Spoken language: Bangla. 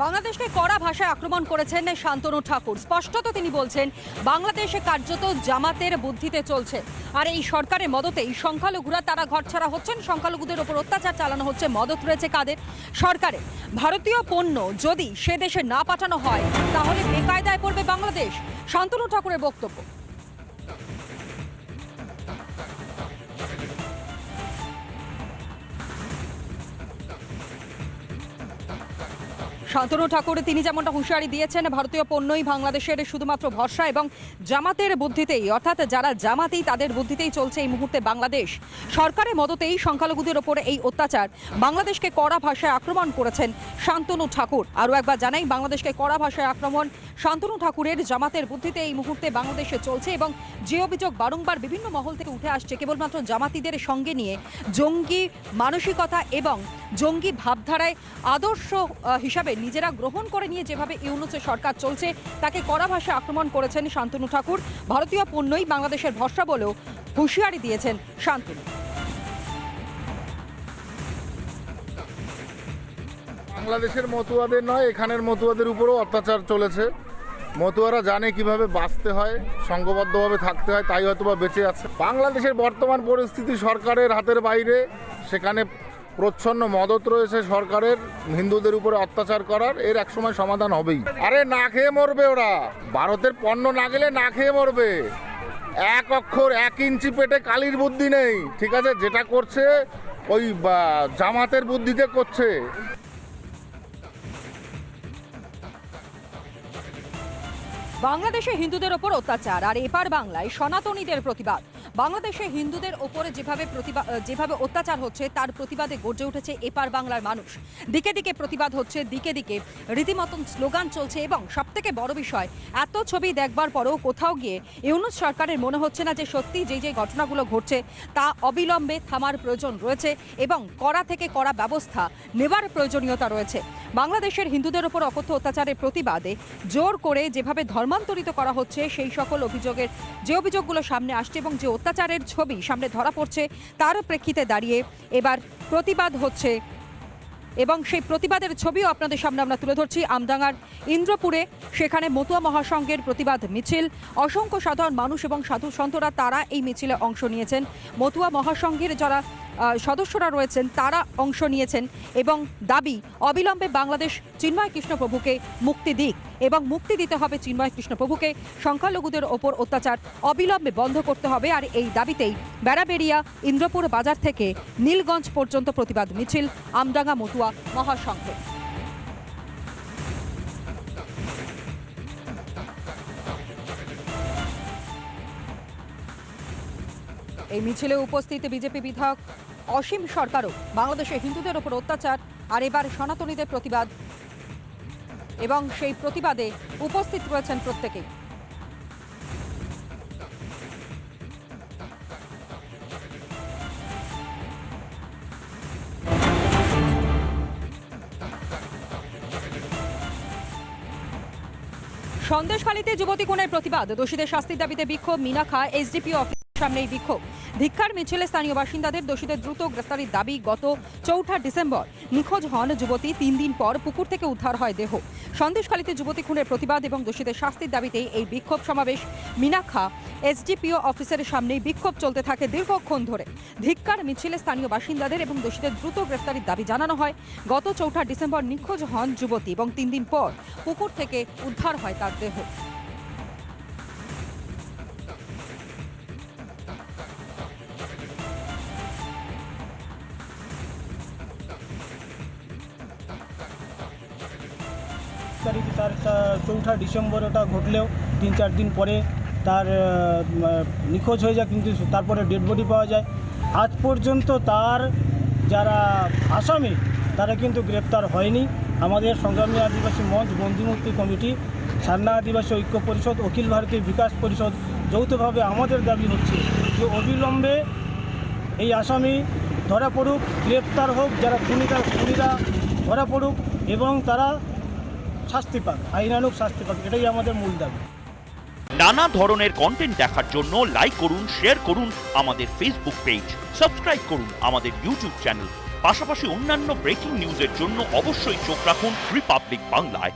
বাংলাদেশকে কড়া ভাষায় আক্রমণ করেছেন শান্তনু ঠাকুর। স্পষ্টত তিনি বলছেন বাংলাদেশে কার্যত জামাতের বুদ্ধিতে চলছে, আর এই সরকারের মদতেই সংখ্যালঘুরা তারা ঘরছাড়া হচ্ছেন, সংখ্যালঘুদের ওপর অত্যাচার চালানো হচ্ছে। মদত রয়েছে কাদের? সরকারে। ভারতীয় পণ্য যদি সে দেশে না পাঠানো হয় তাহলে বেকায়দায় পড়বে বাংলাদেশ। শান্তনু ঠাকুরের বক্তব্য। শান্তনু ঠাকুর তিনি যেমনটা হুঁশিয়ারি দিয়েছেন, ভারতীয় পণ্যই বাংলাদেশের শুধুমাত্র ভরসা এবং জামাতের বুদ্ধিতেই, অর্থাৎ যারা জামাতি তাদের বুদ্ধিতেই চলছে এই মুহূর্তে বাংলাদেশ। সরকারের মদতেই সংখ্যালঘুদের ওপরে এই অত্যাচার। বাংলাদেশকে কড়া ভাষায় আক্রমণ করেছেন শান্তনু ঠাকুর। আরও একবার জানাই, বাংলাদেশকে কড়া ভাষায় আক্রমণ শান্তনু ঠাকুরের। জামাতের বুদ্ধিতে এই মুহূর্তে বাংলাদেশে চলছে এবং যে অভিযোগ বারংবার বিভিন্ন মহল থেকে উঠে আসছে কেবলমাত্র জামাতিদের সঙ্গে নিয়ে জঙ্গি মানসিকতা এবং জঙ্গি ভাবধারায় আদর্শ হিসাবে নিজেরা গ্রহণ করে নিয়ে যেভাবে ইউনূসের সরকার চলছে তাকে কড়া ভাষায় আক্রমণ করেছেন শান্তনু ঠাকুর। ভারতীয় পণ্যই বাংলাদেশের ভরসা বলেও হুঁশিয়ারি দিয়েছেন শান্তনু। বাংলাদেশের মতুয়াদের নয়, এখানের মতুয়াদের উপরও অত্যাচার চলেছে। মতুয়ারা জানে কিভাবে বাঁচতে হয়, সংঘবদ্ধভাবে থাকতে হয়, তাই হয়তো বা বেঁচে আছে। বাংলাদেশের বর্তমান পরিস্থিতি সরকারের হাতের বাইরে, সেখানে প্রচ্ছন্ন মদত রয়েছে সরকারের হিন্দুদের উপরে অত্যাচার করার। এর একসময় সমাধান হবেই। আরে না খেয়ে মরবে ওরা, ভারতের পণ্য না গেলে না খেয়ে মরবে। এক অক্ষর 1 ইঞ্চি পেটে কালির বুদ্ধি নেই, ঠিক আছে? যেটা করছে ওই জামাতের বুদ্ধিতে করছে। বাংলাদেশে হিন্দুদের ওপর অত্যাচার আর এপার বাংলায় সনাতনীদের প্রতিবাদ। বাংলাদেশে হিন্দুদের ওপরে যেভাবে অত্যাচার হচ্ছে তার প্রতিবাদে গর্জে উঠেছে এপার বাংলার মানুষ। দিকে দিকে প্রতিবাদ হচ্ছে, দিকে দিকে রীতিমতন স্লোগান চলছে এবং সবথেকে বড় বিষয়, এত ছবি দেখবার পরেও কোথাও গিয়ে ইউনূস সরকারের মনে হচ্ছে না যে সত্যি যে ঘটনাগুলো ঘটছে তা অবিলম্বে থামার প্রয়োজন রয়েছে এবং কড়া থেকে কড়া ব্যবস্থা নেবার প্রয়োজনীয়তা রয়েছে। বাংলাদেশের হিন্দুদের ওপর অকথ্য অত্যাচারের প্রতিবাদে জোর করে যেভাবে ধর্মান্তরিত করা হচ্ছে সেই সকল অভিযোগগুলো সামনে আসছে এবং যে অত্যাচারের ছবি সামনে ধরা পড়ছে তার প্রেক্ষিতে দাঁড়িয়ে এবার প্রতিবাদ হচ্ছে এবং সেই প্রতিবাদের ছবিও আপনাদের সামনে আমরা তুলে ধরছি। আমডাঙ্গার ইন্দ্রপুরে সেখানে মতুয়া মহাসংঘের প্রতিবাদ মিছিল, অসংখ্য সাধারণ মানুষ এবং সাধু সন্তরা তারা এই মিছিলে অংশ নিয়েছেন। মতুয়া মহাসংঘের যারা সদস্যরা রয়েছেন তারা অংশ নিয়েছেন এবং দাবি অবিলম্বে বাংলাদেশ চিন্ময় কৃষ্ণপ্রভুকে মুক্তি দিক এবং মুক্তি দিতে হবে চিন্ময় কৃষ্ণপ্রভুকে। সংখ্যালঘুদের ওপর অত্যাচার অবিলম্বে বন্ধ করতে হবে। আর এই দাবিতেই বেড়াবেড়িয়া ইন্দ্রপুর বাজার থেকে নীলগঞ্জ পর্যন্ত প্রতিবাদ মিছিল আমডাঙ্গা মতুয়া মহাসংঘে। এই মিছিলে উপস্থিত বিজেপি বিধায়ক অসীম সরকারও বাংলাদেশে হিন্দুদের ওপর অত্যাচার আর এবার সনাতনীদের প্রতিবাদ এবং সেই প্রতিবাদে উপস্থিত রয়েছেন প্রত্যেকেই। সন্দেশখালীতে যুবতী খুনের প্রতিবাদ, দোষীদের শাস্তির দাবিতে বিক্ষোভ। মিনাখা এসডিপিও অফিসের সামনেই বিক্ষোভ। ধিক্কার মিছিলে স্থানীয় বাসিন্দাদের। দোষীদের দ্রুত গ্রেফতারির দাবি। গত 4 ডিসেম্বর নিখোঁজ হন যুবতী, 3 দিন পর পুকুর থেকে উদ্ধার হয় দেহ। সন্দেশখালীতে যুবতী খুনের প্রতিবাদ এবং দোষীদের শাস্তির দাবিতে এই বিক্ষোভ সমাবেশ। মিনাখা এসডিপিও অফিসের সামনেই বিক্ষোভ চলতে থাকে দীর্ঘক্ষণ ধরে। ধিক্কার মিছিলে স্থানীয় বাসিন্দাদের এবং দোষীদের দ্রুত গ্রেফতারির দাবি জানানো হয়। গত 4 ডিসেম্বর নিখোঁজ হন যুবতী এবং 3 দিন পর পুকুর থেকে উদ্ধার হয় তার দেহ। তার 4 ডিসেম্বর ওটা ঘটলেও 3-4 দিন পরে তার নিখোঁজ হয়ে যায়, কিন্তু তারপরে ডেড বডি পাওয়া যায়। আজ পর্যন্ত তার যারা আসামি তারা কিন্তু গ্রেপ্তার হয়নি। আমাদের সংগ্রামী আদিবাসী মঞ্চ, বন্দিমুক্তি কমিটি, সান্না আদিবাসী ঐক্য পরিষদ, অখিল ভারতীয় বিকাশ পরিষদ যৌথভাবে আমাদের দাবি হচ্ছে যে অবিলম্বে এই আসামি ধরা পড়ুক, গ্রেপ্তার হোক, যারা খুনিরা ধরা পড়ুক এবং তারা শাস্তি পাক, আইনানুগ শাস্তি পাক। এটাই আমাদের মূল দাবি। নানা ধরনের কন্টেন্ট দেখার জন্য লাইক করুন, শেয়ার করুন আমাদের ফেসবুক পেজ, সাবস্ক্রাইব করুন আমাদের ইউটিউব চ্যানেল। পাশাপাশি অন্যান্য ব্রেকিং নিউজের জন্য অবশ্যই চোখ রাখুন রিপাবলিক বাংলায়।